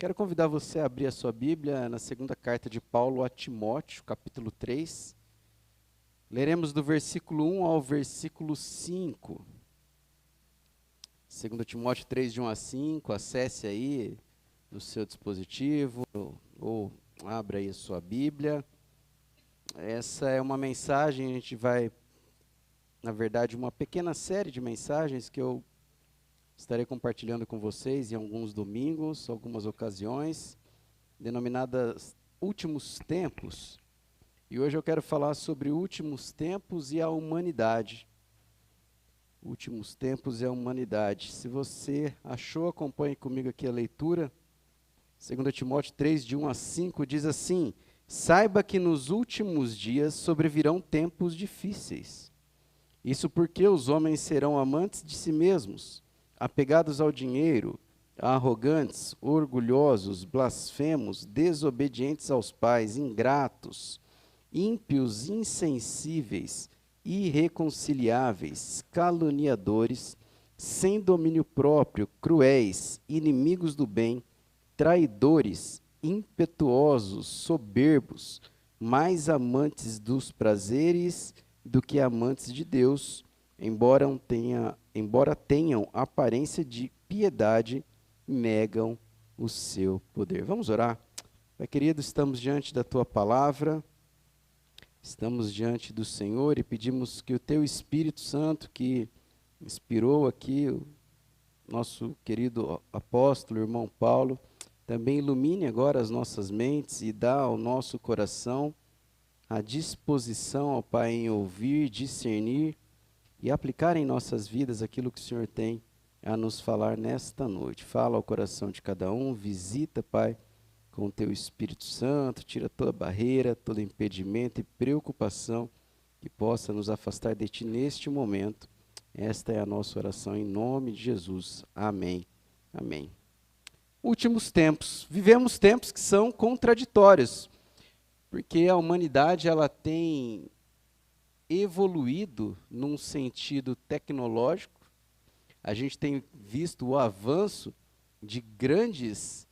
Quero convidar você a abrir a sua Bíblia na segunda carta de Paulo a Timóteo, capítulo 3. Leremos do versículo 1 ao versículo 5. 2 Timóteo 3, de 1 a 5, acesse aí no seu dispositivo, ou abra aí a sua Bíblia. Essa é uma mensagem, a gente vai, na verdade, uma pequena série de mensagens que eu estarei compartilhando com vocês em alguns domingos, algumas ocasiões, denominadas Últimos Tempos. E hoje eu quero falar sobre últimos tempos e a humanidade. Últimos tempos e a humanidade. Se você achou, acompanhe comigo aqui a leitura. 2 Timóteo 3, de 1 a 5, diz assim: Saiba que nos últimos dias sobrevirão tempos difíceis. Isso porque os homens serão amantes de si mesmos, apegados ao dinheiro, arrogantes, orgulhosos, blasfemos, desobedientes aos pais, ingratos, ímpios, insensíveis, irreconciliáveis, caluniadores, sem domínio próprio, cruéis, inimigos do bem, traidores, impetuosos, soberbos, mais amantes dos prazeres do que amantes de Deus, embora tenham aparência de piedade, negam o seu poder. Vamos orar? Pai querido, estamos diante da Tua palavra, estamos diante do Senhor e pedimos que o Teu Espírito Santo, que inspirou aqui o nosso querido apóstolo, irmão Paulo, também ilumine agora as nossas mentes e dá ao nosso coração a disposição, ó Pai, em ouvir, discernir e aplicar em nossas vidas aquilo que o Senhor tem a nos falar nesta noite. Fala ao coração de cada um, visita, Pai, com o Teu Espírito Santo, tira toda barreira, todo impedimento e preocupação que possa nos afastar de Ti neste momento. Esta é a nossa oração em nome de Jesus. Amém. Amém. Últimos tempos. Vivemos tempos que são contraditórios, porque a humanidade ela tem evoluído num sentido tecnológico. A gente tem visto o avanço de grandes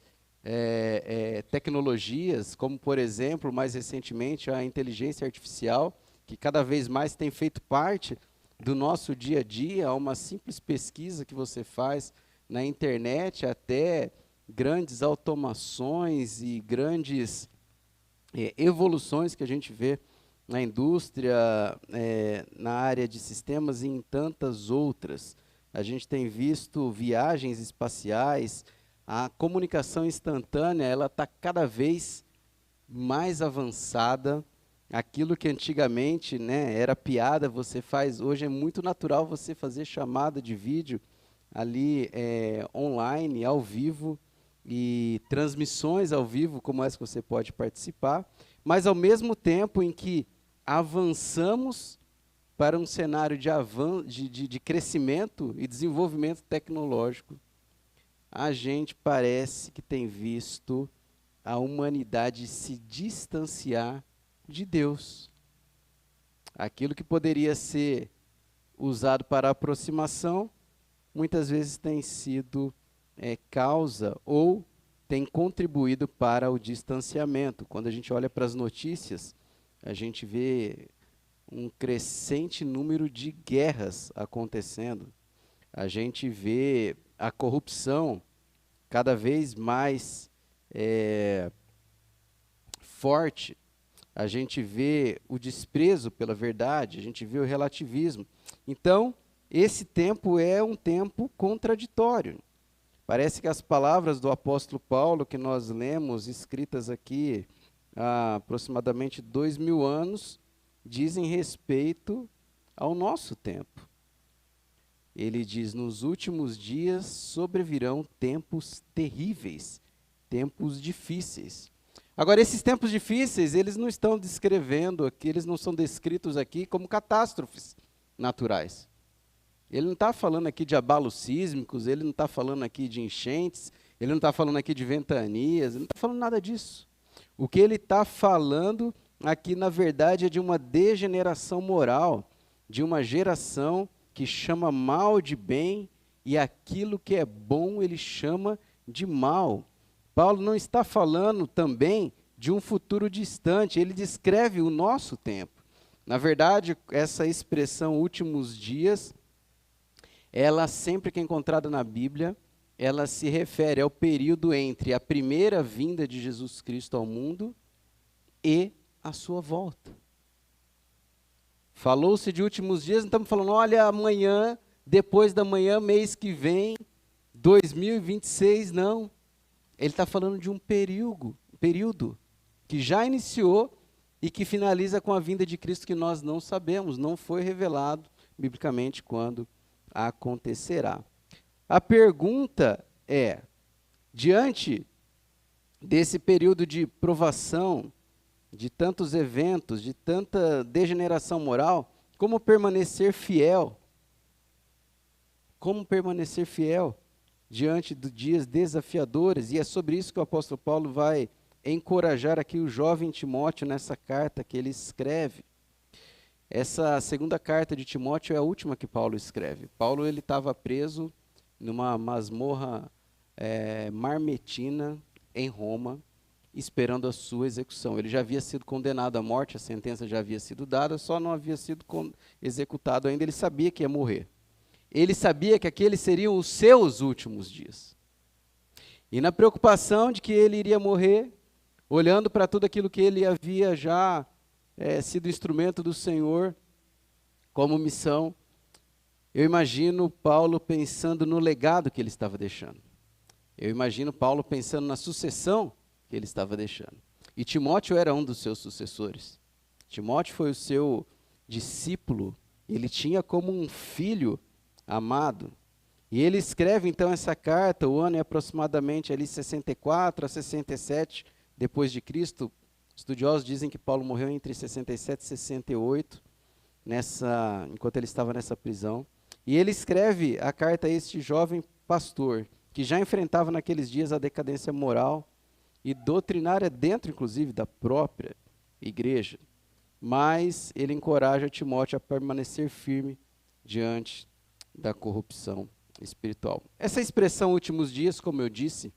tecnologias, como, por exemplo, mais recentemente, a inteligência artificial, que cada vez mais tem feito parte do nosso dia a dia. Uma simples pesquisa que você faz na internet, até grandes automações e grandes evoluções que a gente vê na indústria, na área de sistemas e em tantas outras. A gente tem visto viagens espaciais, a comunicação instantânea, ela está cada vez mais avançada. Aquilo que antigamente, era piada, você faz, hoje é muito natural você fazer chamada de vídeo ali online, ao vivo, e transmissões ao vivo, como essa que você pode participar, mas ao mesmo tempo em que avançamos para um cenário de crescimento e desenvolvimento tecnológico, a gente parece que tem visto a humanidade se distanciar de Deus. Aquilo que poderia ser usado para aproximação, muitas vezes tem sido causa ou tem contribuído para o distanciamento. Quando a gente olha para as notícias, a gente vê um crescente número de guerras acontecendo. A gente vê a corrupção cada vez mais forte. A gente vê o desprezo pela verdade, a gente vê o relativismo. Então, esse tempo é um tempo contraditório. Parece que as palavras do apóstolo Paulo, que nós lemos, escritas aqui há aproximadamente 2000 anos, dizem respeito ao nosso tempo. Ele diz, nos últimos dias sobrevirão tempos terríveis, tempos difíceis. Agora, esses tempos difíceis, eles não estão descrevendo aqui, eles não são descritos aqui como catástrofes naturais. Ele não está falando aqui de abalos sísmicos, ele não está falando aqui de enchentes, ele não está falando aqui de ventanias, ele não está falando nada disso. O que ele está falando aqui, na verdade, é de uma degeneração moral, de uma geração que chama mal de bem e aquilo que é bom ele chama de mal. Paulo não está falando também de um futuro distante, ele descreve o nosso tempo. Na verdade, essa expressão últimos dias, ela sempre que é encontrada na Bíblia, ela se refere ao período entre a primeira vinda de Jesus Cristo ao mundo e a sua volta. Falou-se de últimos dias, não estamos falando, olha, amanhã, depois da manhã, mês que vem, 2026, não. Ele está falando de um período que já iniciou e que finaliza com a vinda de Cristo que nós não sabemos, não foi revelado biblicamente quando acontecerá. A pergunta é, diante desse período de provação, de tantos eventos, de tanta degeneração moral, como permanecer fiel? Como permanecer fiel diante de dias desafiadores? E é sobre isso que o apóstolo Paulo vai encorajar aqui o jovem Timóteo nessa carta que ele escreve. Essa segunda carta de Timóteo é a última que Paulo escreve. Paulo ele estava preso numa masmorra marmetina em Roma, esperando a sua execução. Ele já havia sido condenado à morte, a sentença já havia sido dada, só não havia sido executado ainda, ele sabia que ia morrer. Ele sabia que aqueles seriam os seus últimos dias. E na preocupação de que ele iria morrer, olhando para tudo aquilo que ele havia já sido instrumento do Senhor como missão, eu imagino Paulo pensando no legado que ele estava deixando. Eu imagino Paulo pensando na sucessão que ele estava deixando. E Timóteo era um dos seus sucessores. Timóteo foi o seu discípulo, ele tinha como um filho amado. E ele escreve então essa carta, o ano é aproximadamente ali 64 a 67 depois de Cristo. Estudiosos dizem que Paulo morreu entre 67 e 68, enquanto ele estava nessa prisão. E ele escreve a carta a este jovem pastor, que já enfrentava naqueles dias a decadência moral e doutrinária dentro, inclusive, da própria igreja. Mas ele encoraja Timóteo a permanecer firme diante da corrupção espiritual. Essa expressão últimos dias, como eu disse,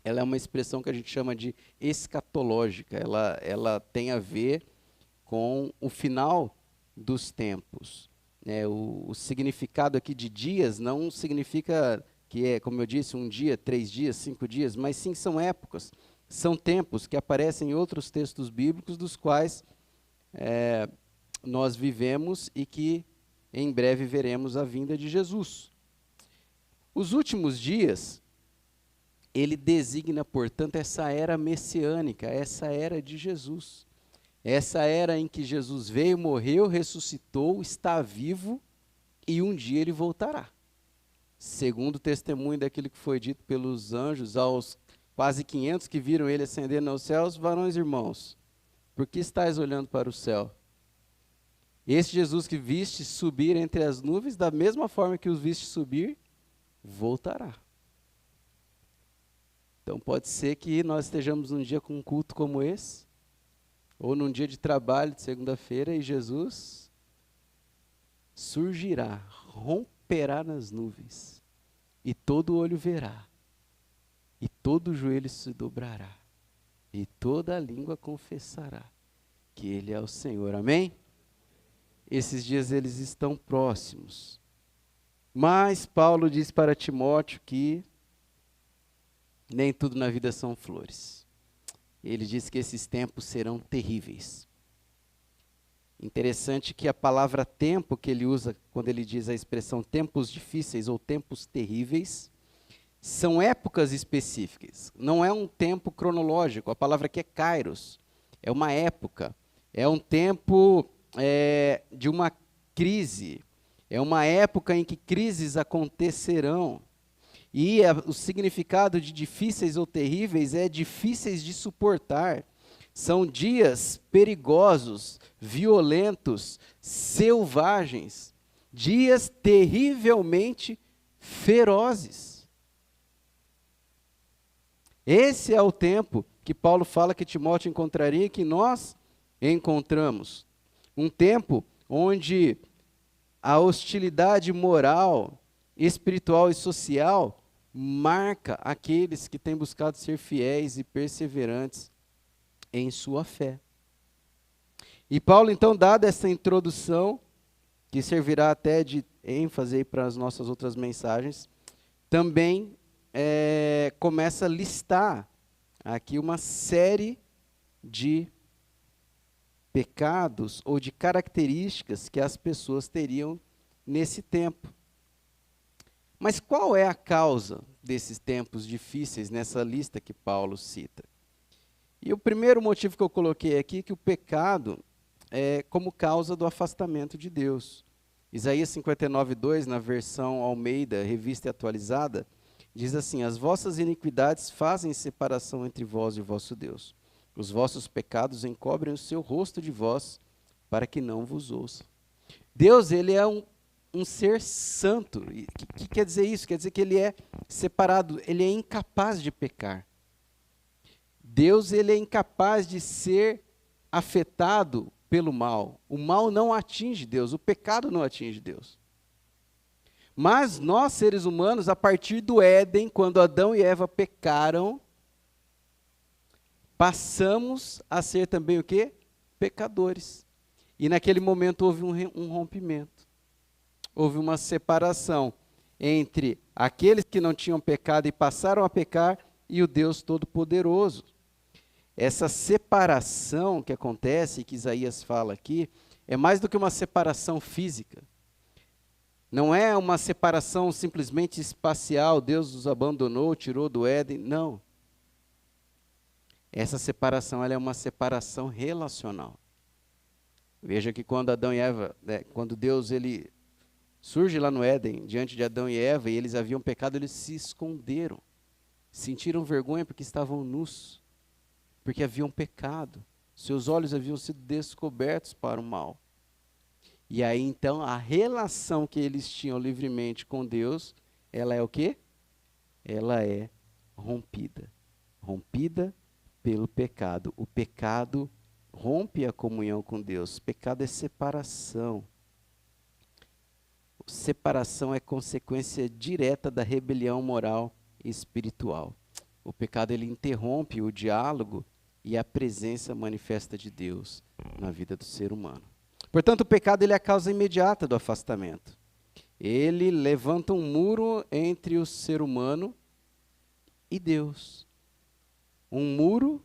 ela é uma expressão que a gente chama de escatológica. Ela tem a ver com o final dos tempos. O significado aqui de dias não significa que é, como eu disse, um dia, 3 dias, 5 dias, mas sim são épocas, são tempos que aparecem em outros textos bíblicos dos quais nós vivemos e que em breve veremos a vinda de Jesus. Os últimos dias, ele designa, portanto, essa era messiânica, essa era de Jesus. Essa era em que Jesus veio, morreu, ressuscitou, está vivo e um dia ele voltará. Segundo o testemunho daquilo que foi dito pelos anjos aos quase 500 que viram ele ascendendo aos céus, varões e irmãos, por que estáis olhando para o céu? Esse Jesus que viste subir entre as nuvens, da mesma forma que os viste subir, voltará. Então pode ser que nós estejamos num dia com um culto como esse, ou num dia de trabalho de segunda-feira, e Jesus surgirá, romperá nas nuvens, e todo olho verá, e todo joelho se dobrará, e toda língua confessará que Ele é o Senhor. Amém? Esses dias eles estão próximos. Mas Paulo diz para Timóteo que nem tudo na vida são flores. Ele diz que esses tempos serão terríveis. Interessante que a palavra tempo que ele usa quando ele diz a expressão tempos difíceis ou tempos terríveis, são épocas específicas. Não é um tempo cronológico. A palavra aqui é kairos. É uma época. É um tempo de uma crise. É uma época em que crises acontecerão. E o significado de difíceis ou terríveis é difíceis de suportar. São dias perigosos, violentos, selvagens. Dias terrivelmente ferozes. Esse é o tempo que Paulo fala que Timóteo encontraria e que nós encontramos. Um tempo onde a hostilidade moral, espiritual e social marca aqueles que têm buscado ser fiéis e perseverantes em sua fé. E Paulo, então, dada essa introdução, que servirá até de ênfase para as nossas outras mensagens, também começa a listar aqui uma série de pecados ou de características que as pessoas teriam nesse tempo. Mas qual é a causa desses tempos difíceis nessa lista que Paulo cita? E o primeiro motivo que eu coloquei aqui é que o pecado é como causa do afastamento de Deus. Isaías 59:2, na versão Almeida, revista e atualizada, diz assim: as vossas iniquidades fazem separação entre vós e o vosso Deus. Os vossos pecados encobrem o seu rosto de vós, para que não vos ouça. Deus, ele é um ser santo. O que quer dizer isso? Quer dizer que ele é separado, ele é incapaz de pecar. Deus, ele é incapaz de ser afetado pelo mal. O mal não atinge Deus, o pecado não atinge Deus. Mas nós, seres humanos, a partir do Éden, quando Adão e Eva pecaram, passamos a ser também o quê? Pecadores. E naquele momento houve um rompimento. Houve uma separação entre aqueles que não tinham pecado e passaram a pecar e o Deus Todo-Poderoso. Essa separação que acontece, que Isaías fala aqui, é mais do que uma separação física. Não é uma separação simplesmente espacial, Deus os abandonou, tirou do Éden, não. Essa separação, ela é uma separação relacional. Veja que quando Adão e Eva, quando Deus ele surge lá no Éden, diante de Adão e Eva, e eles haviam pecado, eles se esconderam. Sentiram vergonha porque estavam nus, porque haviam pecado. Seus olhos haviam sido descobertos para o mal. E aí, então, a relação que eles tinham livremente com Deus, ela é o quê? Ela é rompida. Rompida pelo pecado. O pecado rompe a comunhão com Deus. Pecado é separação. Separação é consequência direta da rebelião moral e espiritual. O pecado, ele interrompe o diálogo e a presença manifesta de Deus na vida do ser humano. Portanto, o pecado, ele é a causa imediata do afastamento. Ele levanta um muro entre o ser humano e Deus. Um muro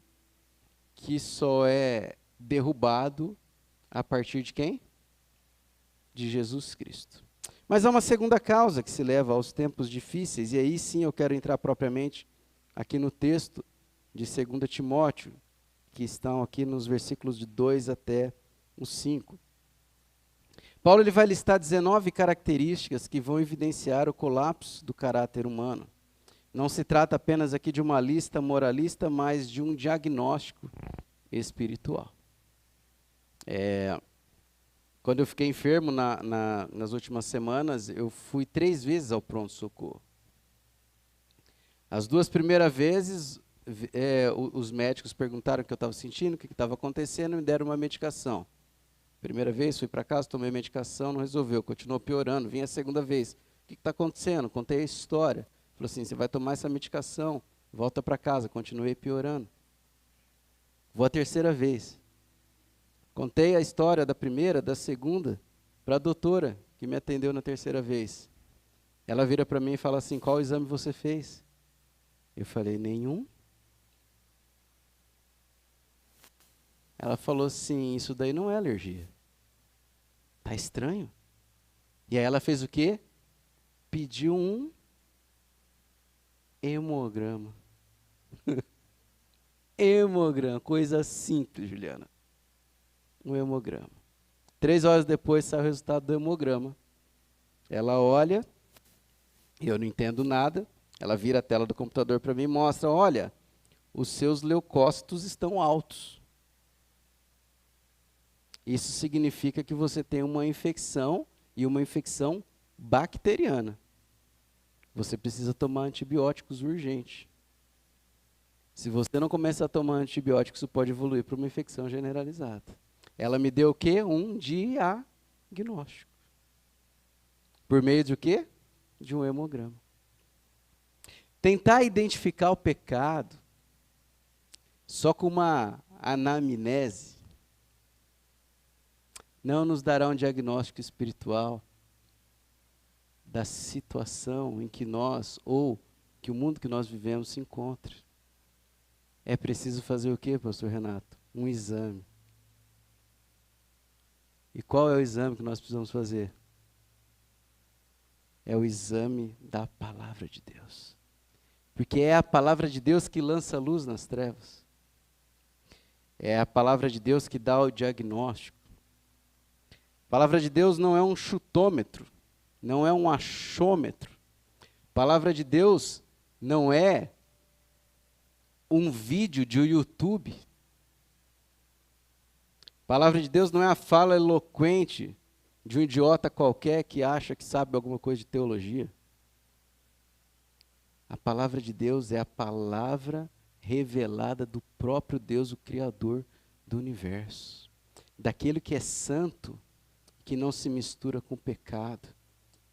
que só é derrubado a partir de quem? De Jesus Cristo. Mas há uma segunda causa que se leva aos tempos difíceis, e aí sim eu quero entrar propriamente aqui no texto de 2 Timóteo, que estão aqui nos versículos de 2 até o 5. Paulo ele vai listar 19 características que vão evidenciar o colapso do caráter humano. Não se trata apenas aqui de uma lista moralista, mas de um diagnóstico espiritual. Quando eu fiquei enfermo nas últimas semanas, eu fui 3 vezes ao pronto-socorro. As 2 primeiras vezes, os médicos perguntaram o que eu estava sentindo, o que estava acontecendo, e me deram uma medicação. Primeira vez, fui para casa, tomei medicação, não resolveu, continuou piorando. Vim a segunda vez, o que está acontecendo? Contei a história. Falou assim, você vai tomar essa medicação, volta para casa, continuei piorando. Vou a terceira vez. Contei a história da primeira, da segunda, para a doutora, que me atendeu na terceira vez. Ela vira para mim e fala assim, qual exame você fez? Eu falei, nenhum. Ela falou assim, isso daí não é alergia. Tá estranho? E aí ela fez o quê? Pediu um hemograma. Hemograma, coisa simples, Juliana. Um hemograma. 3 horas depois sai o resultado do hemograma. Ela olha, eu não entendo nada, ela vira a tela do computador para mim e mostra, olha, os seus leucócitos estão altos. Isso significa que você tem uma infecção, e uma infecção bacteriana. Você precisa tomar antibióticos urgente. Se você não começar a tomar antibióticos, isso pode evoluir para uma infecção generalizada. Ela me deu o quê? Um diagnóstico. Por meio de o quê? De um hemograma. Tentar identificar o pecado só com uma anamnese não nos dará um diagnóstico espiritual da situação em que nós, ou que o mundo que nós vivemos se encontra. É preciso fazer o quê, pastor Renato? Um exame. E qual é o exame que nós precisamos fazer? É o exame da palavra de Deus. Porque é a palavra de Deus que lança luz nas trevas. É a palavra de Deus que dá o diagnóstico. A palavra de Deus não é um chutômetro, não é um achômetro. A palavra de Deus não é um vídeo de YouTube. A palavra de Deus não é a fala eloquente de um idiota qualquer que acha que sabe alguma coisa de teologia. A palavra de Deus é a palavra revelada do próprio Deus, o Criador do universo. Daquele que é santo, que não se mistura com o pecado.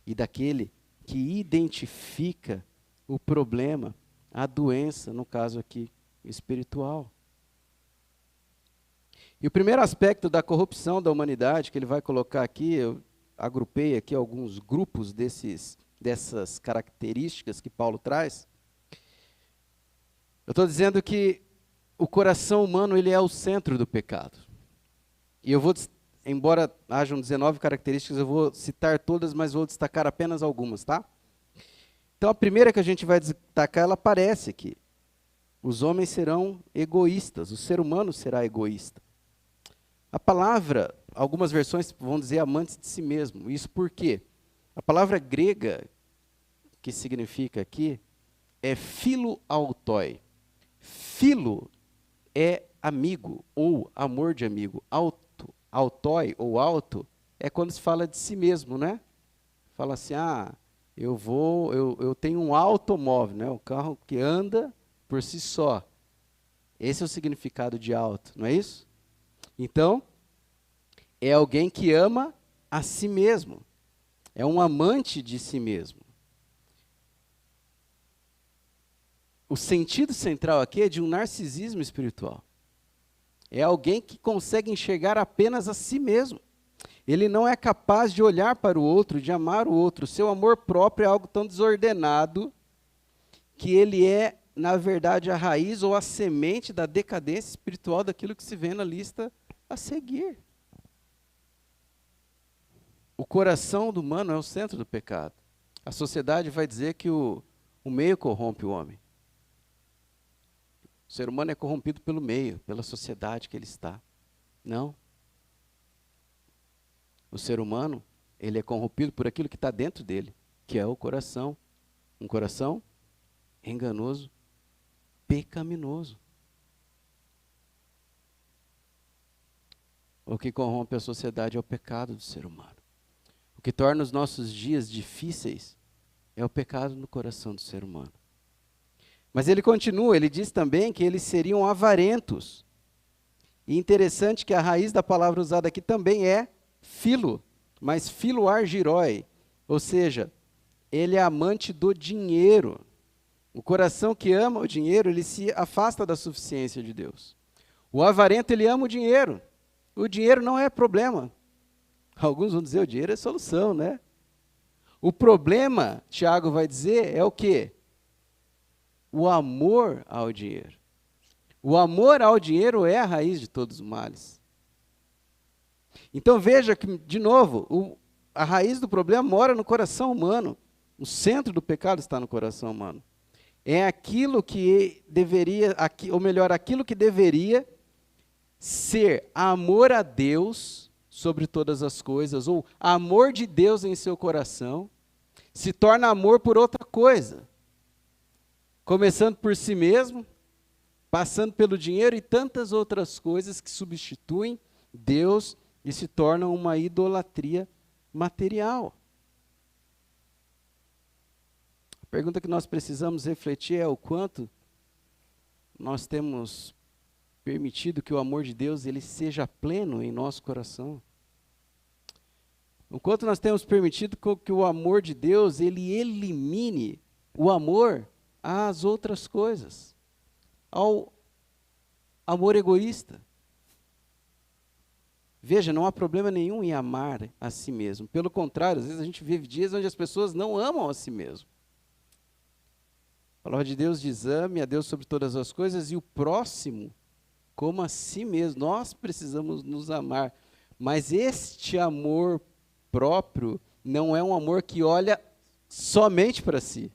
E daquele que identifica o problema, a doença, no caso aqui, espiritual. E o primeiro aspecto da corrupção da humanidade, que ele vai colocar aqui, eu agrupei aqui alguns grupos dessas características que Paulo traz. Eu estou dizendo que o coração humano ele é o centro do pecado. E eu vou, embora hajam 19 características, eu vou citar todas, mas vou destacar apenas algumas, tá? Então a primeira que a gente vai destacar, ela aparece aqui. Os homens serão egoístas, o ser humano será egoísta. A palavra, algumas versões vão dizer amantes de si mesmo. Isso por quê? A palavra grega, que significa aqui, é philoautoi. Philo é amigo, ou amor de amigo. Autoi, ou auto, é quando se fala de si mesmo, né? Fala assim, eu tenho um automóvel, né? Um carro que anda por si só. Esse é o significado de auto, não é isso? Então, é alguém que ama a si mesmo. É um amante de si mesmo. O sentido central aqui é de um narcisismo espiritual. É alguém que consegue enxergar apenas a si mesmo. Ele não é capaz de olhar para o outro, de amar o outro. Seu amor próprio é algo tão desordenado que ele é, na verdade, a raiz ou a semente da decadência espiritual daquilo que se vê na lista a seguir. O coração do humano é o centro do pecado. A sociedade vai dizer que o meio corrompe o homem. O ser humano é corrompido pelo meio, pela sociedade que ele está. Não. O ser humano, ele é corrompido por aquilo que está dentro dele, que é o coração. Um coração enganoso, pecaminoso. O que corrompe a sociedade é o pecado do ser humano. O que torna os nossos dias difíceis é o pecado no coração do ser humano. Mas ele continua, ele diz também que eles seriam avarentos. E interessante que a raiz da palavra usada aqui também é filo, mas filoargiroi, ou seja, ele é amante do dinheiro. O coração que ama o dinheiro, ele se afasta da suficiência de Deus. O avarento, ele ama o dinheiro. O dinheiro não é problema. Alguns vão dizer, o dinheiro é solução, né? O problema, Tiago vai dizer, é o quê? O amor ao dinheiro. O amor ao dinheiro é a raiz de todos os males. Então veja que, de novo, a raiz do problema mora no coração humano. O centro do pecado está no coração humano. É aquilo que deveria, ou melhor, aquilo que deveria ser amor a Deus sobre todas as coisas, ou amor de Deus em seu coração, se torna amor por outra coisa. Começando por si mesmo, passando pelo dinheiro e tantas outras coisas que substituem Deus e se tornam uma idolatria material. A pergunta que nós precisamos refletir é o quanto nós temos permitido que o amor de Deus ele seja pleno em nosso coração. O quanto nós temos permitido que o amor de Deus ele elimine o amor às outras coisas, ao amor egoísta. Veja, não há problema nenhum em amar a si mesmo. Pelo contrário, às vezes a gente vive dias onde as pessoas não amam a si mesmo. A palavra de Deus diz: ame a Deus sobre todas as coisas e o próximo como a si mesmo. Nós precisamos nos amar. Mas este amor próprio não é um amor que olha somente para si.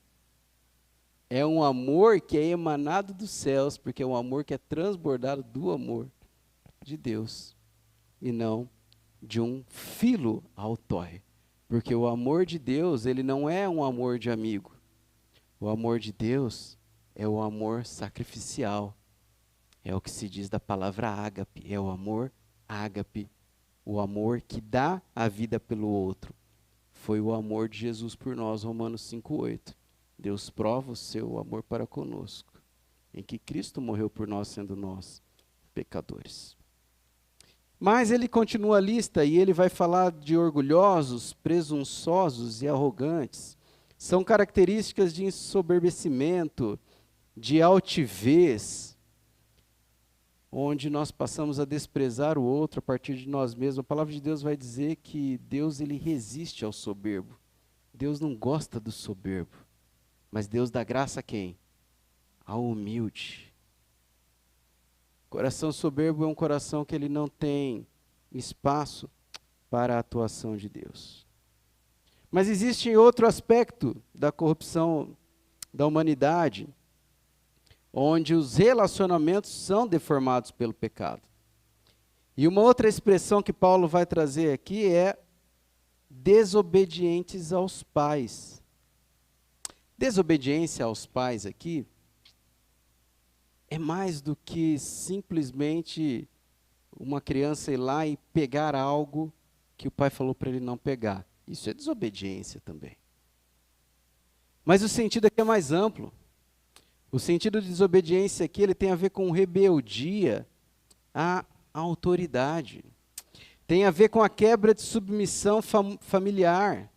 É um amor que é emanado dos céus, porque é um amor que é transbordado do amor de Deus, e não de um filo autói. Porque o amor de Deus, ele não é um amor de amigo. O amor de Deus é o amor sacrificial. É o que se diz da palavra ágape, é o amor ágape, o amor que dá a vida pelo outro. Foi o amor de Jesus por nós, Romanos 5,8. Deus prova o seu amor para conosco, em que Cristo morreu por nós, sendo nós pecadores. Mas ele continua a lista e ele vai falar de orgulhosos, presunçosos e arrogantes. São características de ensoberbecimento, de altivez, onde nós passamos a desprezar o outro a partir de nós mesmos. A palavra de Deus vai dizer que Deus, ele resiste ao soberbo. Deus não gosta do soberbo. Mas Deus dá graça a quem? Ao humilde. Coração soberbo é um coração que ele não tem espaço para a atuação de Deus. Mas existe outro aspecto da corrupção da humanidade, onde os relacionamentos são deformados pelo pecado. E uma outra expressão que Paulo vai trazer aqui é desobedientes aos pais. Desobediência aos pais aqui é mais do que simplesmente uma criança ir lá e pegar algo que o pai falou para ele não pegar. Isso é desobediência também. Mas o sentido aqui é mais amplo. O sentido de desobediência aqui, ele tem a ver com rebeldia à autoridade. Tem a ver com a quebra de submissão familiar.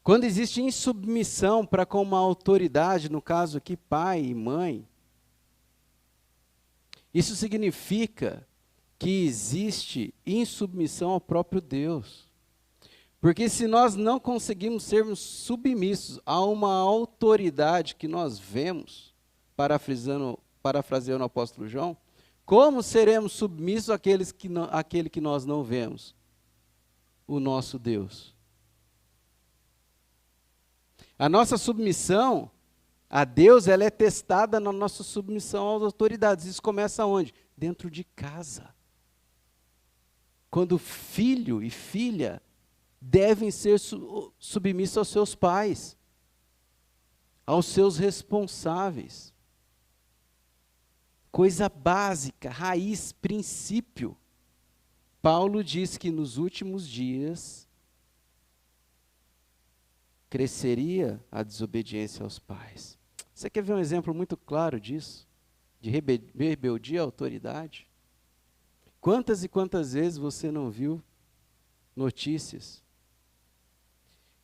Quando existe insubmissão para com uma autoridade, no caso aqui pai e mãe, isso significa que existe insubmissão ao próprio Deus. Porque se nós não conseguimos sermos submissos a uma autoridade que nós vemos, parafraseando o apóstolo João, como seremos submissos àquele que nós não vemos? O nosso Deus. A nossa submissão a Deus, ela é testada na nossa submissão às autoridades. Isso começa onde? Dentro de casa. Quando filho e filha devem ser submissos aos seus pais, aos seus responsáveis. Coisa básica, raiz, princípio. Paulo diz que nos últimos dias cresceria a desobediência aos pais. Você quer ver um exemplo muito claro disso? De rebeldia à autoridade? Quantas e quantas vezes você não viu notícias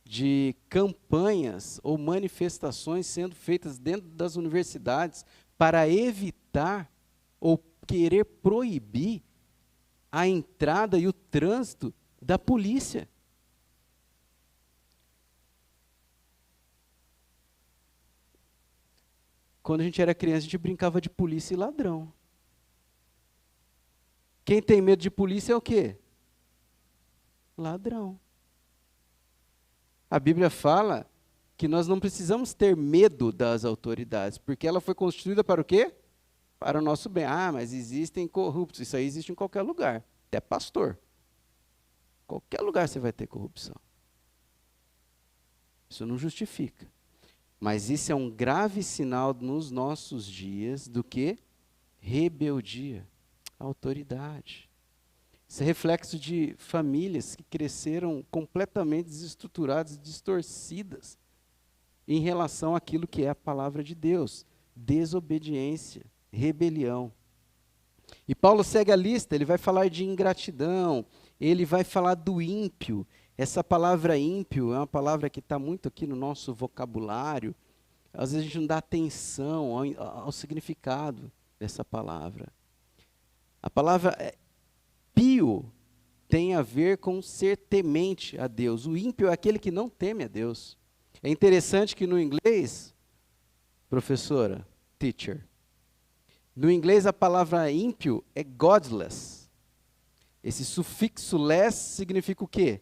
de campanhas ou manifestações sendo feitas dentro das universidades para evitar ou querer proibir a entrada e o trânsito da polícia? Quando a gente era criança, a gente brincava de polícia e ladrão. Quem tem medo de polícia é o quê? Ladrão. A Bíblia fala que nós não precisamos ter medo das autoridades, porque ela foi constituída para o quê? Para o nosso bem. Ah, mas existem corruptos. Isso aí existe em qualquer lugar, até pastor. Qualquer lugar você vai ter corrupção. Isso não justifica. Mas isso é um grave sinal nos nossos dias do que? Rebeldia, autoridade. Isso é reflexo de famílias que cresceram completamente desestruturadas e distorcidas em relação àquilo que é a palavra de Deus. Desobediência, rebelião. E Paulo segue a lista, ele vai falar de ingratidão, ele vai falar do ímpio, Essa palavra ímpio é uma palavra que está muito aqui no nosso vocabulário. Às vezes a gente não dá atenção ao significado dessa palavra. A palavra pio tem a ver com ser temente a Deus. O ímpio é aquele que não teme a Deus. É interessante que no inglês, professora, teacher, no inglês a palavra ímpio é godless. Esse sufixo less significa o quê?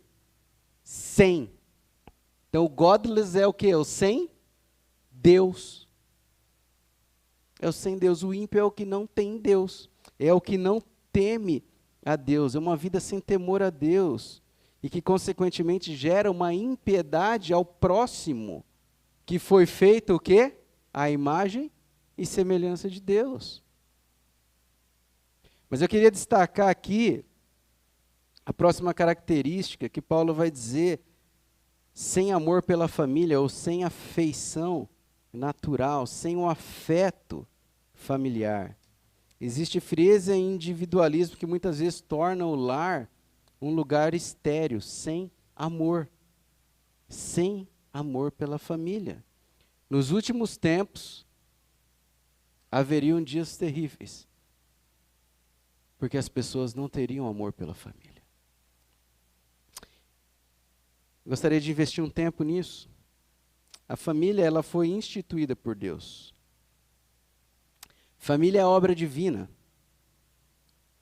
Sem. Então o godless é o quê? O sem Deus. É o sem Deus. O ímpio é o que não tem Deus. É o que não teme a Deus. É uma vida sem temor a Deus. E que, consequentemente, gera uma impiedade ao próximo, que foi feito o quê? A imagem e semelhança de Deus. Mas eu queria destacar aqui a próxima característica que Paulo vai dizer, sem amor pela família, ou sem afeição natural, sem o afeto familiar. Existe frieza e individualismo que muitas vezes torna o lar um lugar estéril, sem amor pela família. Nos últimos tempos, haveriam dias terríveis, porque as pessoas não teriam amor pela família. Gostaria de investir um tempo nisso. A família, ela foi instituída por Deus. Família é obra divina.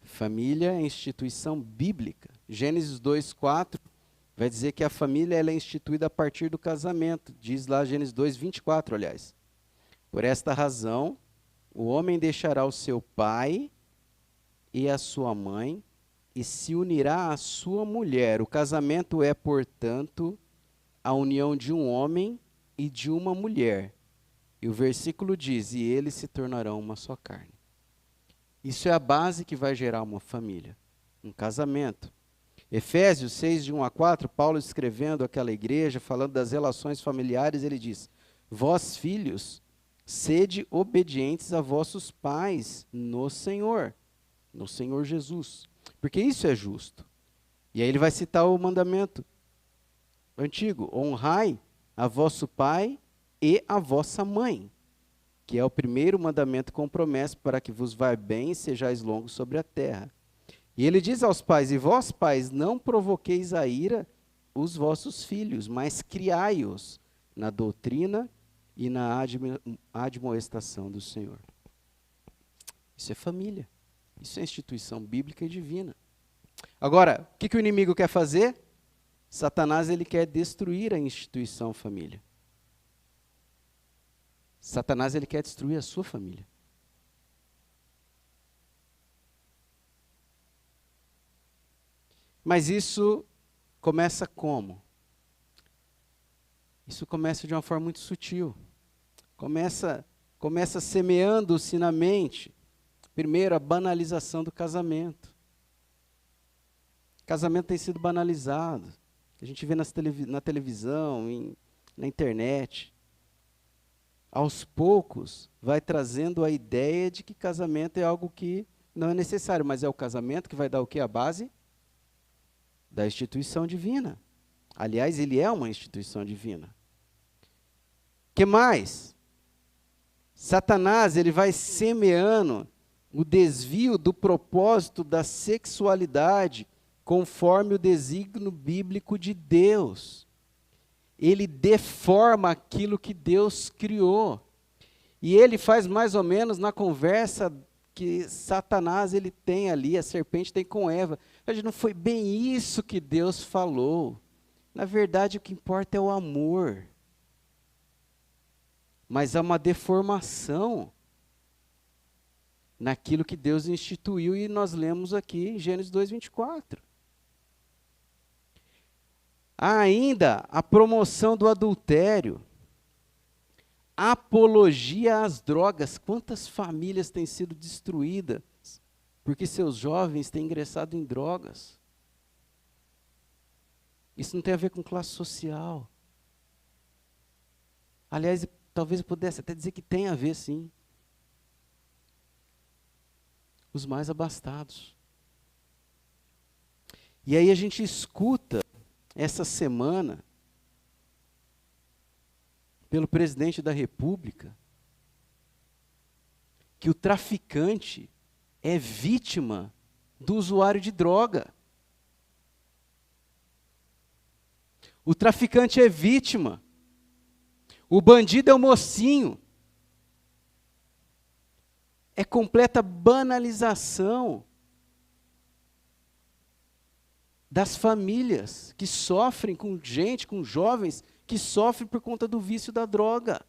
Família é instituição bíblica. Gênesis 2:4 vai dizer que a família ela é instituída a partir do casamento. Diz lá Gênesis 2:24, aliás. Por esta razão, o homem deixará o seu pai e a sua mãe e se unirá à sua mulher. O casamento é, portanto, a união de um homem e de uma mulher. E o versículo diz, e eles se tornarão uma só carne. Isso é a base que vai gerar uma família, um casamento. Efésios 6, de 1 a 4, Paulo escrevendo àquela igreja, falando das relações familiares, ele diz, vós filhos, sede obedientes a vossos pais no Senhor Jesus, porque isso é justo. E aí ele vai citar o mandamento antigo, honrai a vosso pai e a vossa mãe, que é o primeiro mandamento com promessa para que vos vá bem e sejais longos sobre a terra. E ele diz aos pais, e vós pais, não provoqueis a ira os vossos filhos, mas criai-os na doutrina e na admoestação do Senhor. Isso é família. Isso é instituição bíblica e divina. Agora, o que o inimigo quer fazer? Satanás ele quer destruir a instituição família. Satanás ele quer destruir a sua família. Mas isso começa como? Isso começa de uma forma muito sutil. Começa semeando-se na mente. Primeiro, a banalização do casamento. O casamento tem sido banalizado. A gente vê na televisão, na internet. Aos poucos, vai trazendo a ideia de que casamento é algo que não é necessário, mas é o casamento que vai dar o quê? A base da instituição divina. Aliás, ele é uma instituição divina. O que mais? Satanás, ele vai semeando o desvio do propósito da sexualidade conforme o desígnio bíblico de Deus. Ele deforma aquilo que Deus criou. E ele faz mais ou menos na conversa que Satanás ele tem ali, a serpente tem com Eva. Mas não foi bem isso que Deus falou. Na verdade, o que importa é o amor. Mas há uma deformação naquilo que Deus instituiu, e nós lemos aqui em Gênesis 2:24. Há ainda a promoção do adultério, apologia às drogas. Quantas famílias têm sido destruídas porque seus jovens têm ingressado em drogas? Isso não tem a ver com classe social. Aliás, talvez eu pudesse até dizer que tem a ver, sim. Os mais abastados. E aí a gente escuta essa semana pelo presidente da República que o traficante é vítima do usuário de droga. O traficante é vítima. O bandido é o mocinho. É completa banalização das famílias que sofrem com gente, com jovens que sofrem por conta do vício da droga.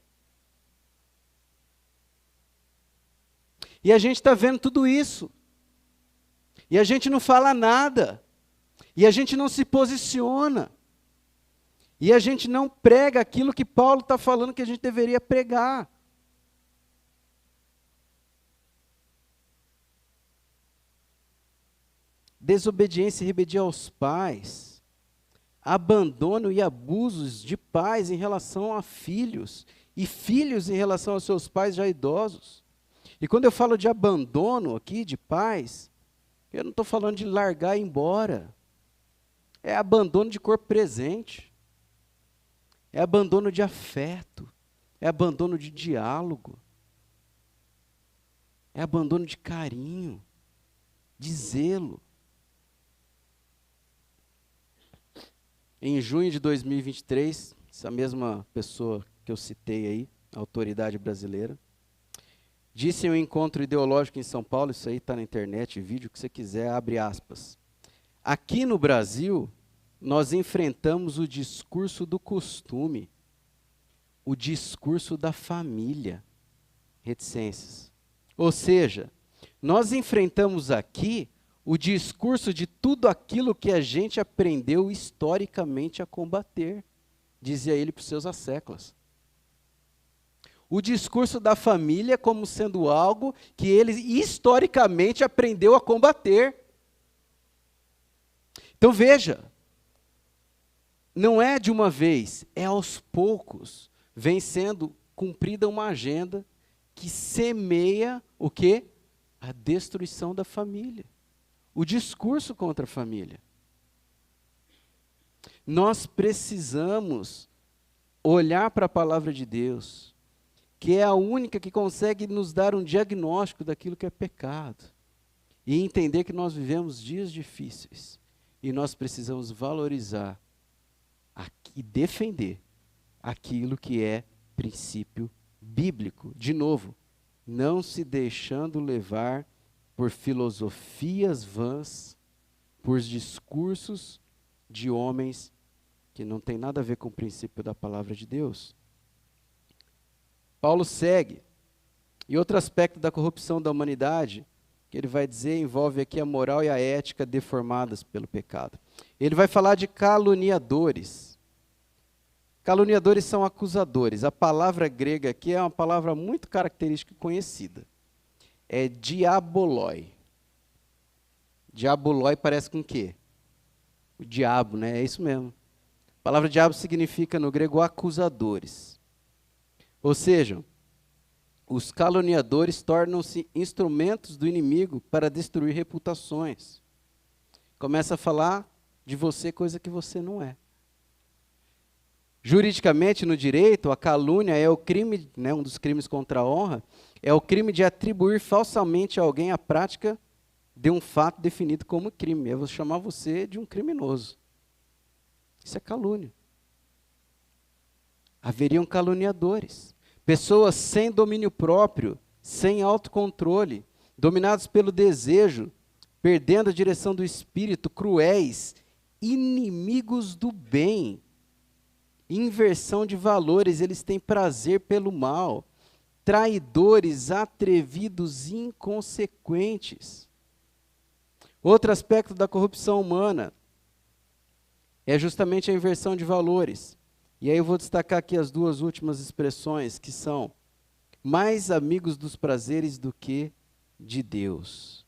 E a gente está vendo tudo isso. E a gente não fala nada. E a gente não se posiciona. E a gente não prega aquilo que Paulo está falando que a gente deveria pregar. Desobediência e rebeldia aos pais, abandono e abusos de pais em relação a filhos, e filhos em relação aos seus pais já idosos. E quando eu falo de abandono aqui, de pais, eu não estou falando de largar e ir embora. É abandono de corpo presente. É abandono de afeto. É abandono de diálogo. É abandono de carinho, de zelo. Em junho de 2023, essa mesma pessoa que eu citei aí, a autoridade brasileira, disse em um encontro ideológico em São Paulo, isso aí está na internet, vídeo que você quiser, abre aspas. Aqui no Brasil, nós enfrentamos o discurso do costume, o discurso da família, reticências. Ou seja, nós enfrentamos aqui o discurso de tudo aquilo que a gente aprendeu historicamente a combater, dizia ele para os seus asseclas. O discurso da família como sendo algo que ele historicamente aprendeu a combater. Então veja, não é de uma vez, é aos poucos, vem sendo cumprida uma agenda que semeia o quê? A destruição da família. O discurso contra a família. Nós precisamos olhar para a palavra de Deus, que é a única que consegue nos dar um diagnóstico daquilo que é pecado, e entender que nós vivemos dias difíceis, e nós precisamos valorizar e defender aquilo que é princípio bíblico. De novo, não se deixando levar por filosofias vãs, por discursos de homens que não tem nada a ver com o princípio da palavra de Deus. Paulo segue. E outro aspecto da corrupção da humanidade, que ele vai dizer, envolve aqui a moral e a ética deformadas pelo pecado. Ele vai falar de caluniadores. Caluniadores são acusadores. A palavra grega aqui é uma palavra muito característica e conhecida. É diaboloi. Diaboloi parece com o quê? O diabo, né? É isso mesmo. A palavra diabo significa no grego acusadores. Ou seja, os caluniadores tornam-se instrumentos do inimigo para destruir reputações. Começa a falar de você coisa que você não é. Juridicamente, no direito, a calúnia é o crime, né, um dos crimes contra a honra, é o crime de atribuir falsamente a alguém a prática de um fato definido como crime. Eu vou chamar você de um criminoso. Isso é calúnia. Haveriam caluniadores. Pessoas sem domínio próprio, sem autocontrole, dominados pelo desejo, perdendo a direção do espírito, cruéis, inimigos do bem, inversão de valores, eles têm prazer pelo mal, traidores, atrevidos, inconsequentes. Outro aspecto da corrupção humana é justamente a inversão de valores. E aí eu vou destacar aqui as duas últimas expressões, que são mais amigos dos prazeres do que de Deus.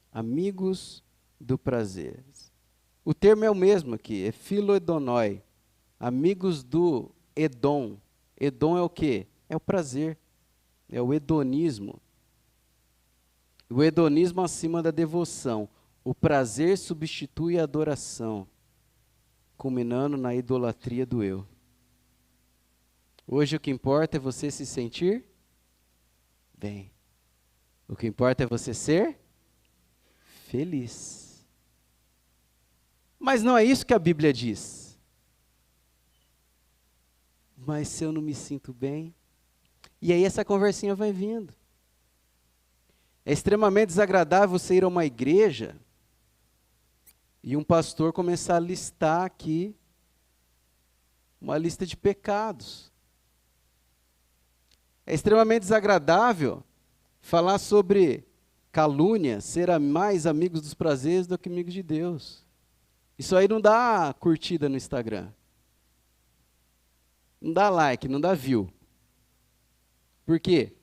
Amigos do prazer. O termo é o mesmo aqui, é filoedonoi. Amigos do Edom. Edom é o quê? É o prazer. É o hedonismo. O hedonismo acima da devoção. O prazer substitui a adoração. culminando na idolatria do eu. Hoje o que importa é você se sentir bem. O que importa é você ser feliz. Mas não é isso que a Bíblia diz. Mas se eu não me sinto bem? E aí essa conversinha vai vindo. É extremamente desagradável você ir a uma igreja e um pastor começar a listar aqui uma lista de pecados. É extremamente desagradável falar sobre calúnia, ser mais amigos dos prazeres do que amigos de Deus. Isso aí não dá curtida no Instagram. Não dá like, não dá view. Por quê?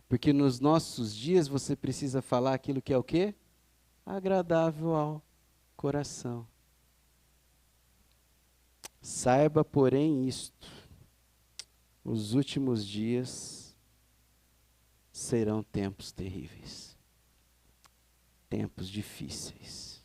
Porque nos nossos dias você precisa falar aquilo que é o quê? Agradável ao coração. Saiba, porém, isto: os últimos dias serão tempos terríveis. Tempos difíceis.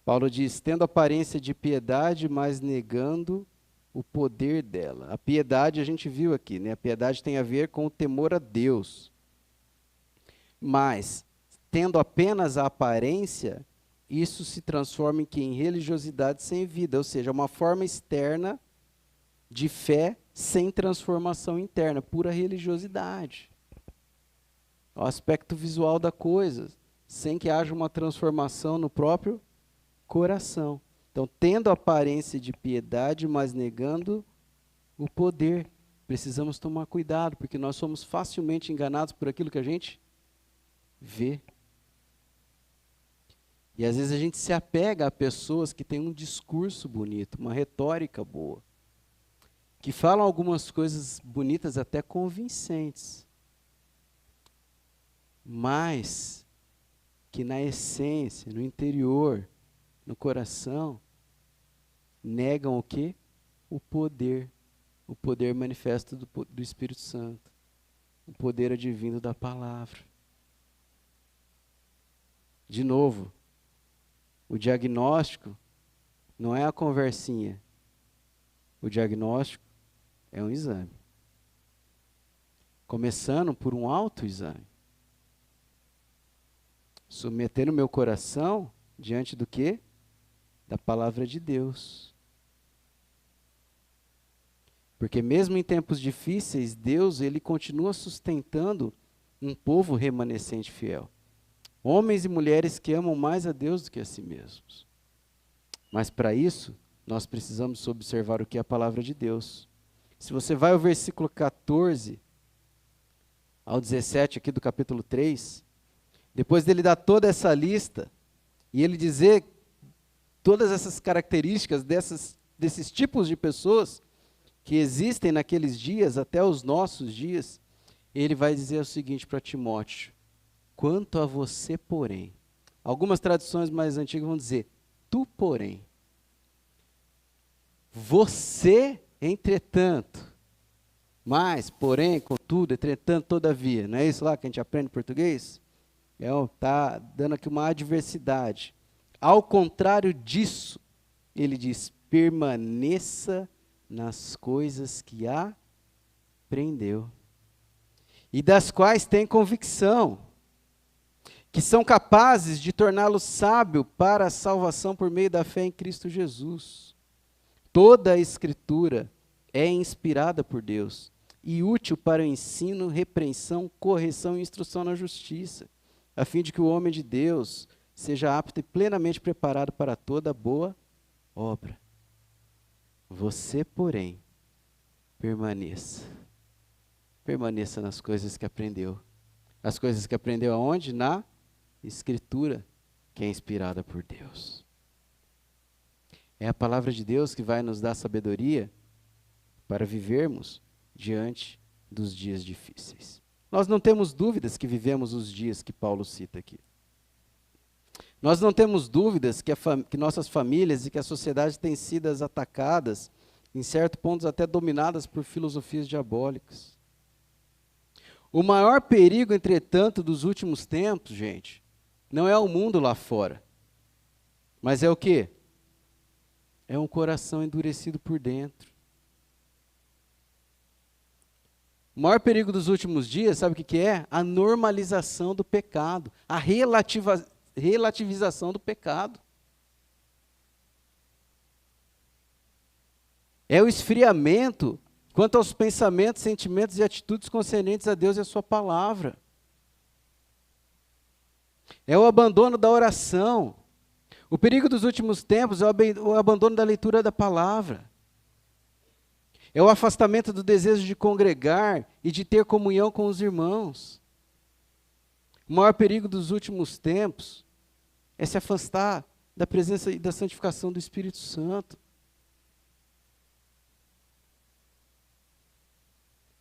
Paulo diz, tendo aparência de piedade, mas negando o poder dela. A piedade a gente viu aqui, né? A piedade tem a ver com o temor a Deus. Mas, tendo apenas a aparência, isso se transforma em quê? Em religiosidade sem vida, ou seja, uma forma externa de fé sem transformação interna, pura religiosidade. O aspecto visual da coisa, sem que haja uma transformação no próprio coração. Então, tendo aparência de piedade, mas negando o poder. Precisamos tomar cuidado, porque nós somos facilmente enganados por aquilo que a gente vê. E às vezes a gente se apega a pessoas que têm um discurso bonito, uma retórica boa, que falam algumas coisas bonitas, até convincentes, mas que na essência, no interior, no coração, negam o quê? O poder manifesto do Espírito Santo, o poder advindo da palavra. De novo, o diagnóstico não é a conversinha, o diagnóstico é um exame. Começando por um autoexame. Submeter o meu coração diante do quê? Da palavra de Deus. Porque mesmo em tempos difíceis, Deus ele continua sustentando um povo remanescente fiel. Homens e mulheres que amam mais a Deus do que a si mesmos. Mas para isso, nós precisamos observar o que é a palavra de Deus. Se você vai ao versículo 14 ao 17 aqui do capítulo 3, depois dele dar toda essa lista, e ele dizer todas essas características desses tipos de pessoas que existem naqueles dias, até os nossos dias, ele vai dizer o seguinte para Timóteo: quanto a você, porém. Algumas traduções mais antigas vão dizer, tu, porém. Você, entretanto. Mas, porém, contudo, entretanto, todavia. Não é isso lá que a gente aprende em português? Está dando aqui uma adversidade. Ao contrário disso, ele diz, permaneça nas coisas que aprendeu. E das quais tem convicção, que são capazes de torná-lo sábio para a salvação por meio da fé em Cristo Jesus. Toda a Escritura é inspirada por Deus e útil para o ensino, repreensão, correção e instrução na justiça, a fim de que o homem de Deus seja apto e plenamente preparado para toda boa obra. Você, porém, permaneça. Permaneça nas coisas que aprendeu. As coisas que aprendeu aonde? Na Escritura, que é inspirada por Deus. É a palavra de Deus que vai nos dar sabedoria para vivermos diante dos dias difíceis. Nós não temos dúvidas que vivemos os dias que Paulo cita aqui. Nós não temos dúvidas que nossas famílias e que a sociedade têm sido atacadas, em certos pontos até dominadas por filosofias diabólicas. O maior perigo, entretanto, dos últimos tempos, gente, não é o mundo lá fora, mas é o quê? É um coração endurecido por dentro. O maior perigo dos últimos dias, sabe o que é? A normalização do pecado, a relativização do pecado. É o esfriamento quanto aos pensamentos, sentimentos e atitudes concernentes a Deus e a sua palavra. É o abandono da oração. O perigo dos últimos tempos é o abandono da leitura da palavra. É o afastamento do desejo de congregar e de ter comunhão com os irmãos. O maior perigo dos últimos tempos é se afastar da presença e da santificação do Espírito Santo.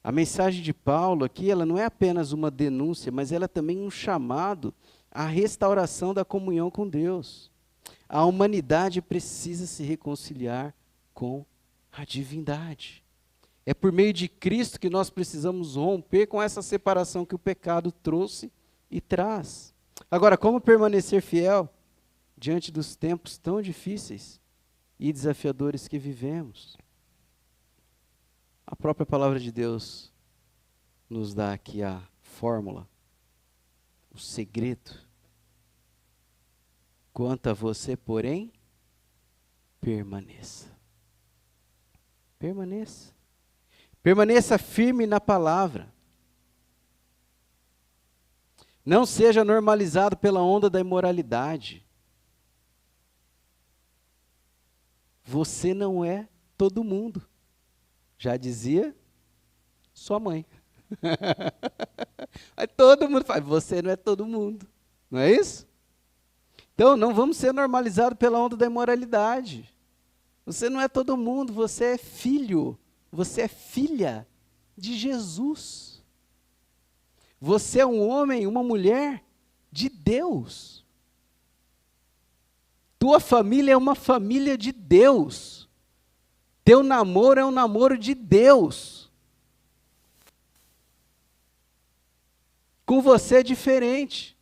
A mensagem de Paulo aqui, ela não é apenas uma denúncia, mas ela é também um chamado à restauração da comunhão com Deus. A humanidade precisa se reconciliar com a divindade. É por meio de Cristo que nós precisamos romper com essa separação que o pecado trouxe e traz. Agora, como permanecer fiel diante dos tempos tão difíceis e desafiadores que vivemos? A própria palavra de Deus nos dá aqui a fórmula, o segredo. Quanto a você, porém, permaneça. Permaneça. Permaneça firme na palavra. Não seja normalizado pela onda da imoralidade. Você não é todo mundo. Já dizia sua mãe. Aí todo mundo fala, você não é todo mundo. Não é isso? Então, não vamos ser normalizados pela onda da imoralidade. Você não é todo mundo, você é filho. Você é filha de Jesus. Você é um homem, uma mulher de Deus. Tua família é uma família de Deus. Teu namoro é um namoro de Deus. Com você é diferente.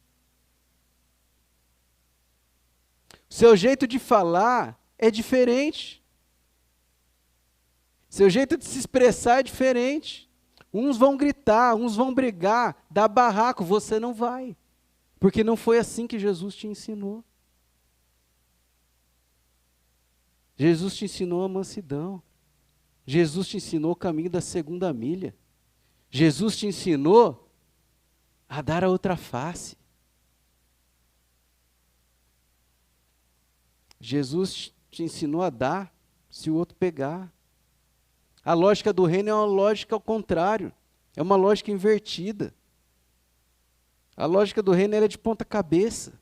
O seu jeito de falar é diferente. Seu jeito de se expressar é diferente. Uns vão gritar, uns vão brigar, dar barraco, você não vai. Porque não foi assim que Jesus te ensinou. Jesus te ensinou a mansidão. Jesus te ensinou o caminho da segunda milha. Jesus te ensinou a dar a outra face. Jesus te ensinou a dar se o outro pegar. A lógica do reino é uma lógica ao contrário. É uma lógica invertida. A lógica do reino é de ponta cabeça.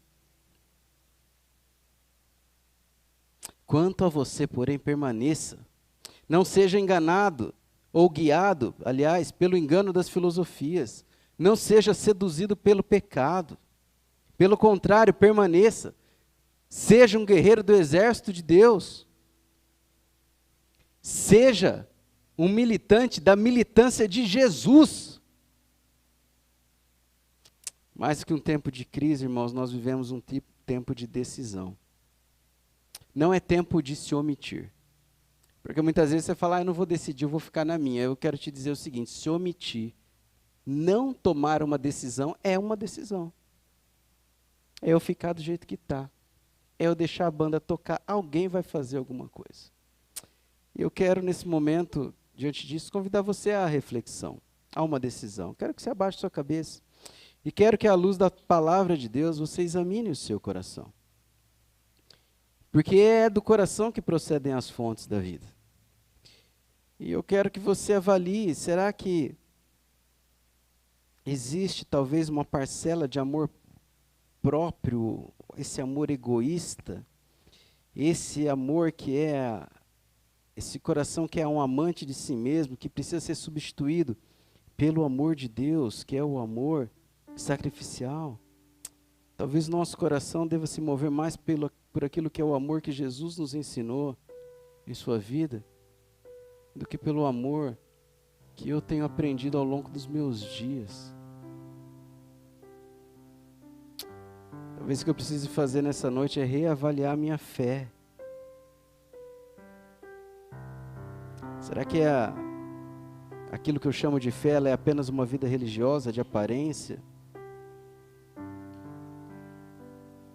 Quanto a você, porém, permaneça. Não seja enganado ou guiado, aliás, pelo engano das filosofias. Não seja seduzido pelo pecado. Pelo contrário, permaneça. Seja um guerreiro do exército de Deus. Seja um militante da militância de Jesus. Mais que um tempo de crise, irmãos, nós vivemos um tempo de decisão. Não é tempo de se omitir. Porque muitas vezes você fala, eu não vou decidir, eu vou ficar na minha. Eu quero te dizer o seguinte, se omitir, não tomar uma decisão, é uma decisão. É eu ficar do jeito que está. É eu deixar a banda tocar, alguém vai fazer alguma coisa. Eu quero, nesse momento, diante disso, convidar você à reflexão, a uma decisão. Quero que você abaixe sua cabeça e quero que, à luz da palavra de Deus, você examine o seu coração. Porque é do coração que procedem as fontes da vida. E eu quero que você avalie, será que existe talvez uma parcela de amor próprio, esse amor egoísta, esse amor que é, esse coração que é um amante de si mesmo, que precisa ser substituído pelo amor de Deus, que é o amor sacrificial. Talvez nosso coração deva se mover mais por aquilo que é o amor que Jesus nos ensinou em sua vida, do que pelo amor que eu tenho aprendido ao longo dos meus dias. Talvez o que eu precise fazer nessa noite é reavaliar a minha fé. Será que aquilo que eu chamo de fé, ela é apenas uma vida religiosa, de aparência?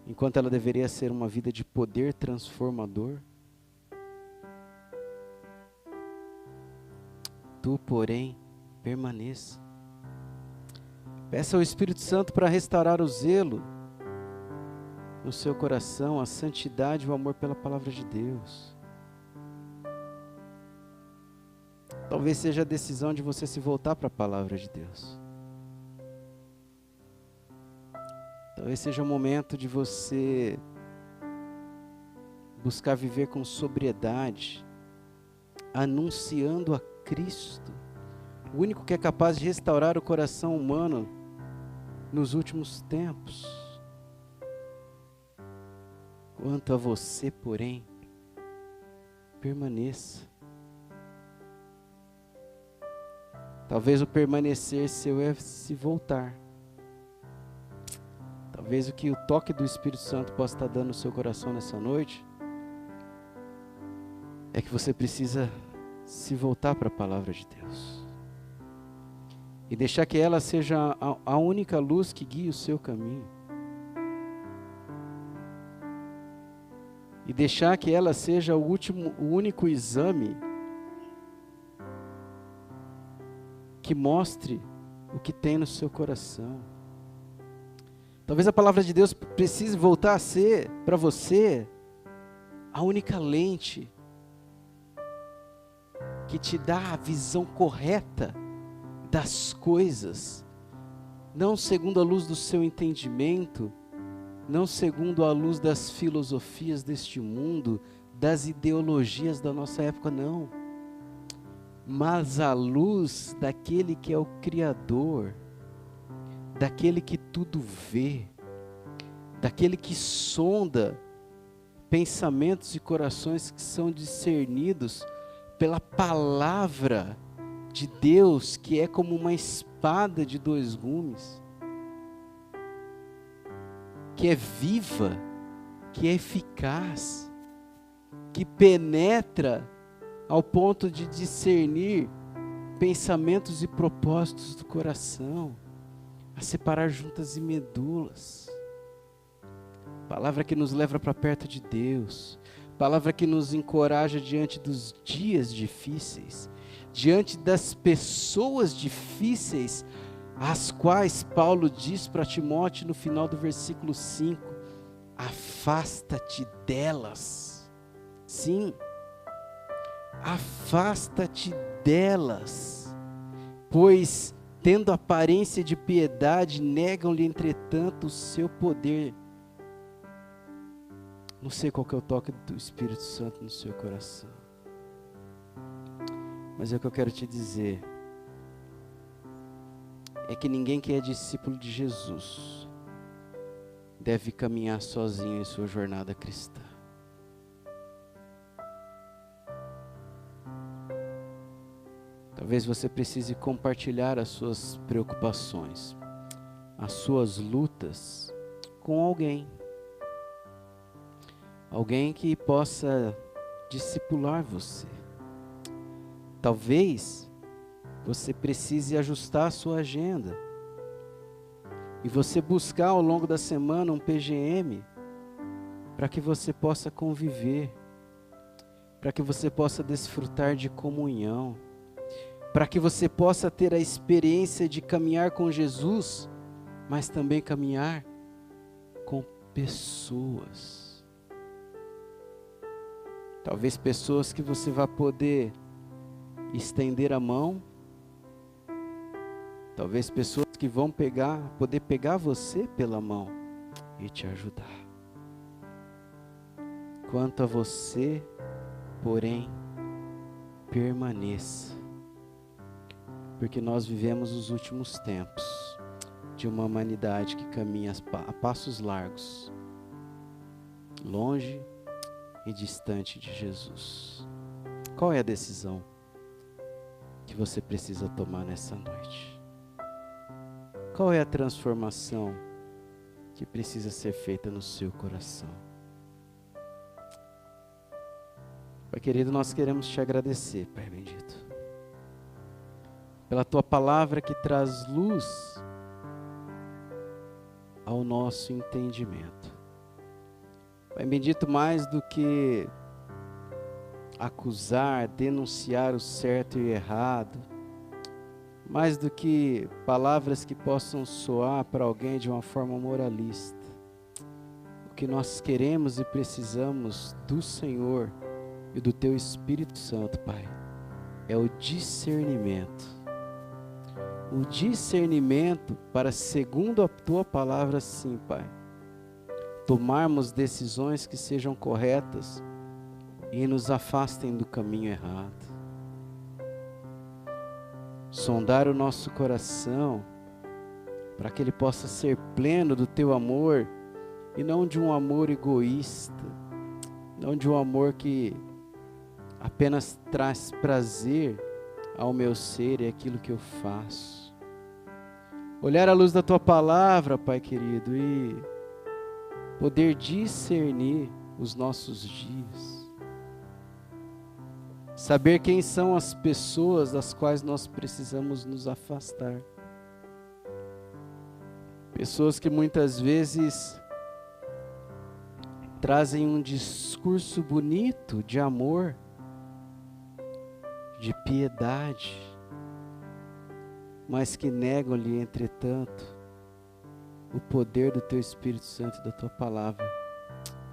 Enquanto ela deveria ser uma vida de poder transformador? Tu, porém, permaneça. Peça ao Espírito Santo para restaurar o zelo no seu coração, a santidade e o amor pela palavra de Deus. Talvez seja a decisão de você se voltar para a palavra de Deus. Talvez seja o momento de você buscar viver com sobriedade, anunciando a Cristo, o único que é capaz de restaurar o coração humano nos últimos tempos. Quanto a você, porém, permaneça. Talvez o permanecer seu é se voltar. Talvez o que o toque do Espírito Santo possa estar dando no seu coração nessa noite é que você precisa se voltar para a palavra de Deus e deixar que ela seja a única luz que guie o seu caminho, e deixar que ela seja o único exame que mostre o que tem no seu coração. Talvez a palavra de Deus precise voltar a ser para você a única lente que te dá a visão correta das coisas, não segundo a luz do seu entendimento, não segundo a luz das filosofias deste mundo, das ideologias da nossa época, não, mas a luz daquele que é o Criador, daquele que tudo vê, daquele que sonda pensamentos e corações que são discernidos pela palavra de Deus, que é como uma espada de dois gumes, que é viva, que é eficaz, que penetra ao ponto de discernir pensamentos e propósitos do coração, a separar juntas e medulas. Palavra que nos leva para perto de Deus, palavra que nos encoraja diante dos dias difíceis, diante das pessoas difíceis, as quais Paulo diz para Timóteo no final do versículo 5, afasta-te delas. Sim, afasta-te delas, pois, tendo aparência de piedade, negam-lhe, entretanto, o seu poder. Não sei qual que é o toque do Espírito Santo no seu coração, mas é o que eu quero te dizer, é que ninguém que é discípulo de Jesus deve caminhar sozinho em sua jornada cristã. Talvez você precise compartilhar as suas preocupações, as suas lutas com alguém. Alguém que possa discipular você. Talvez você precise ajustar a sua agenda e você buscar ao longo da semana um PGM para que você possa conviver, para que você possa desfrutar de comunhão, para que você possa ter a experiência de caminhar com Jesus, mas também caminhar com pessoas. Talvez pessoas que você vai poder estender a mão, talvez pessoas que vão poder pegar você pela mão e te ajudar. Quanto a você, porém, permaneça, porque nós vivemos os últimos tempos de uma humanidade que caminha a passos largos, longe e distante de Jesus. Qual é a decisão que você precisa tomar nessa noite? Qual é a transformação que precisa ser feita no seu coração? Pai querido, nós queremos te agradecer, Pai bendito, pela Tua palavra que traz luz ao nosso entendimento. Pai bendito, mais do que acusar, denunciar o certo e o errado, mais do que palavras que possam soar para alguém de uma forma moralista, o que nós queremos e precisamos do Senhor e do Teu Espírito Santo, Pai, é o discernimento. O discernimento para, segundo a Tua palavra, sim, Pai, tomarmos decisões que sejam corretas e nos afastem do caminho errado. Sondar o nosso coração para que ele possa ser pleno do Teu amor e não de um amor egoísta, não de um amor que apenas traz prazer ao meu ser e aquilo que eu faço. Olhar à luz da Tua palavra, Pai querido, e poder discernir os nossos dias. Saber quem são as pessoas das quais nós precisamos nos afastar. Pessoas que muitas vezes trazem um discurso bonito de amor, de piedade, mas que negam-lhe, entretanto, o poder do Teu Espírito Santo e da Tua palavra.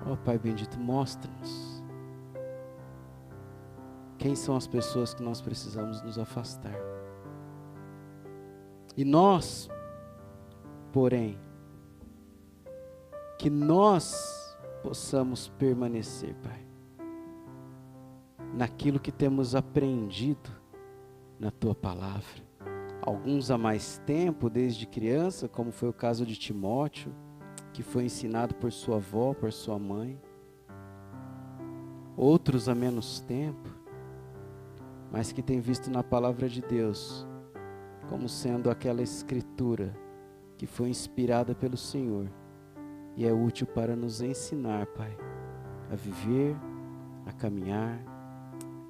Ó Pai bendito, mostra-nos quem são as pessoas que nós precisamos nos afastar. E nós, porém, que nós possamos permanecer, Pai, naquilo que temos aprendido na Tua palavra. Alguns há mais tempo, desde criança, como foi o caso de Timóteo, que foi ensinado por sua avó, por sua mãe. Outros há menos tempo, mas que têm visto na palavra de Deus como sendo aquela escritura que foi inspirada pelo Senhor e é útil para nos ensinar, Pai, a viver, a caminhar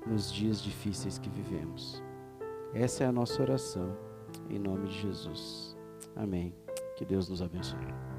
nos dias difíceis que vivemos. Essa é a nossa oração, em nome de Jesus. Amém. Que Deus nos abençoe.